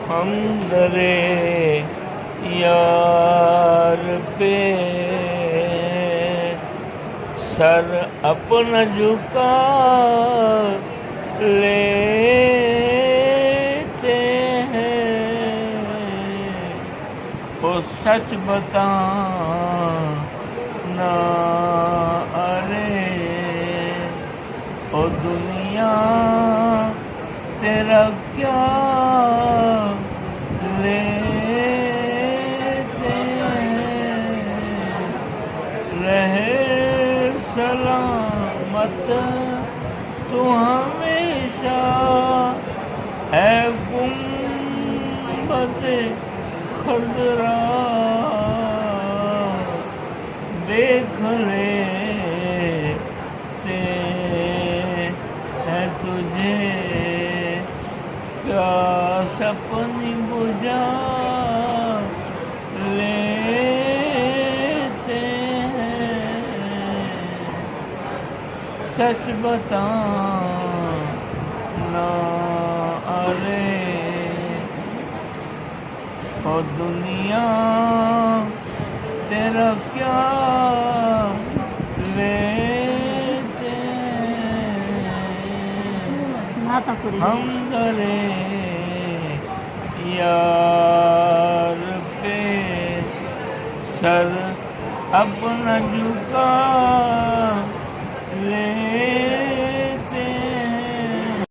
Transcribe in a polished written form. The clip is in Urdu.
ہم درے یار پہ سر اپنا جھکا لیتے ہیں، وہ سچ بتانا ارے او دنیا تیرا کیا لیتے ہیں، رہے سلامت تو ہمیشہ ہے گنبد خضرا، دیکھ لیتے ہیں تجھے کیا سپنے بجھا لیتے ہیں، سچ بتانا ارے اور دنیا تیرا کیا لیتے ہیں، ہم درے یار پہ سر اپنا جھکا